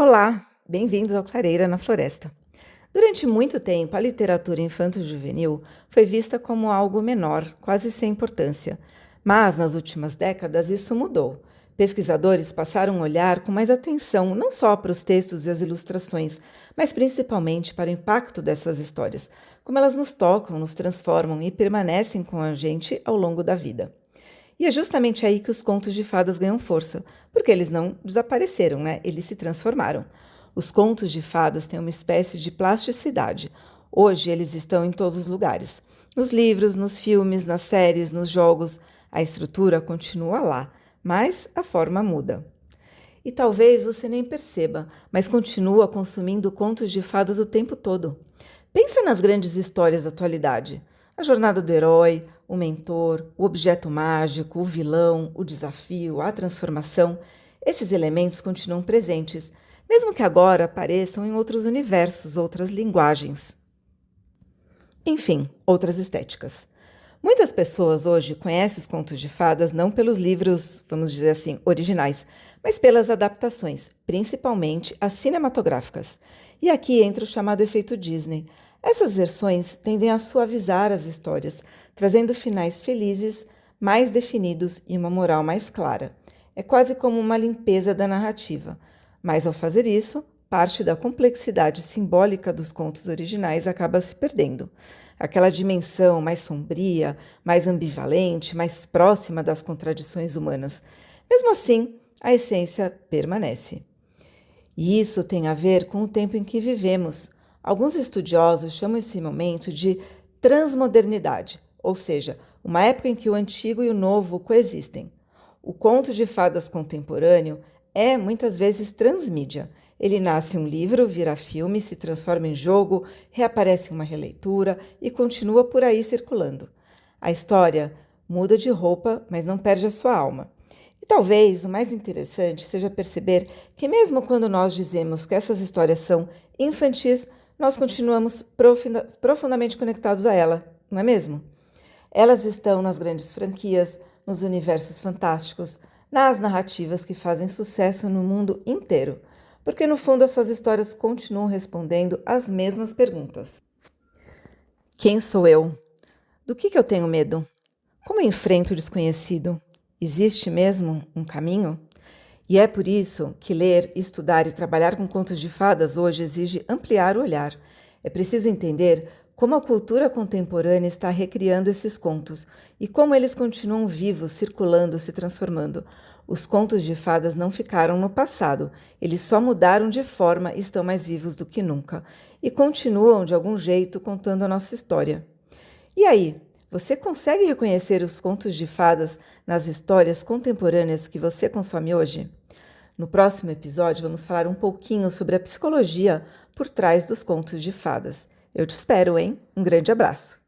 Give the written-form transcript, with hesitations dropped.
Olá, bem-vindos ao Clareira na Floresta. Durante muito tempo, a literatura infanto-juvenil foi vista como algo menor, quase sem importância. Mas, nas últimas décadas, isso mudou. Pesquisadores passaram a olhar com mais atenção não só para os textos e as ilustrações, mas principalmente para o impacto dessas histórias, como elas nos tocam, nos transformam e permanecem com a gente ao longo da vida. E é justamente aí que os contos de fadas ganham força, porque eles não desapareceram, né? Eles se transformaram. Os contos de fadas têm uma espécie de plasticidade. Hoje eles estão em todos os lugares. Nos livros, nos filmes, nas séries, nos jogos. A estrutura continua lá, mas a forma muda. E talvez você nem perceba, mas continua consumindo contos de fadas o tempo todo. Pensa nas grandes histórias da atualidade. A jornada do herói, o mentor, o objeto mágico, o vilão, o desafio, a transformação. Esses elementos continuam presentes, mesmo que agora apareçam em outros universos, outras linguagens. Enfim, outras estéticas. Muitas pessoas hoje conhecem os contos de fadas não pelos livros, vamos dizer assim, originais, mas pelas adaptações, principalmente as cinematográficas. E aqui entra o chamado efeito Disney. Essas versões tendem a suavizar as histórias, trazendo finais felizes, mais definidos e uma moral mais clara. É quase como uma limpeza da narrativa. Mas ao fazer isso, parte da complexidade simbólica dos contos originais acaba se perdendo. Aquela dimensão mais sombria, mais ambivalente, mais próxima das contradições humanas. Mesmo assim, a essência permanece. E isso tem a ver com o tempo em que vivemos. Alguns estudiosos chamam esse momento de transmodernidade, ou seja, uma época em que o antigo e o novo coexistem. O conto de fadas contemporâneo é muitas vezes transmídia. Ele nasce um livro, vira filme, se transforma em jogo, reaparece em uma releitura e continua por aí circulando. A história muda de roupa, mas não perde a sua alma. E talvez o mais interessante seja perceber que mesmo quando nós dizemos que essas histórias são infantis, nós continuamos profundamente conectados a ela, não é mesmo? Elas estão nas grandes franquias, nos universos fantásticos, nas narrativas que fazem sucesso no mundo inteiro, porque no fundo essas histórias continuam respondendo às mesmas perguntas. Quem sou eu? Do que eu tenho medo? Como eu enfrento o desconhecido? Existe mesmo um caminho? E é por isso que ler, estudar e trabalhar com contos de fadas hoje exige ampliar o olhar. É preciso entender como a cultura contemporânea está recriando esses contos e como eles continuam vivos, circulando, se transformando. Os contos de fadas não ficaram no passado, eles só mudaram de forma e estão mais vivos do que nunca. E continuam, de algum jeito, contando a nossa história. E aí, você consegue reconhecer os contos de fadas nas histórias contemporâneas que você consome hoje? No próximo episódio, vamos falar um pouquinho sobre a psicologia por trás dos contos de fadas. Eu te espero, hein? Um grande abraço!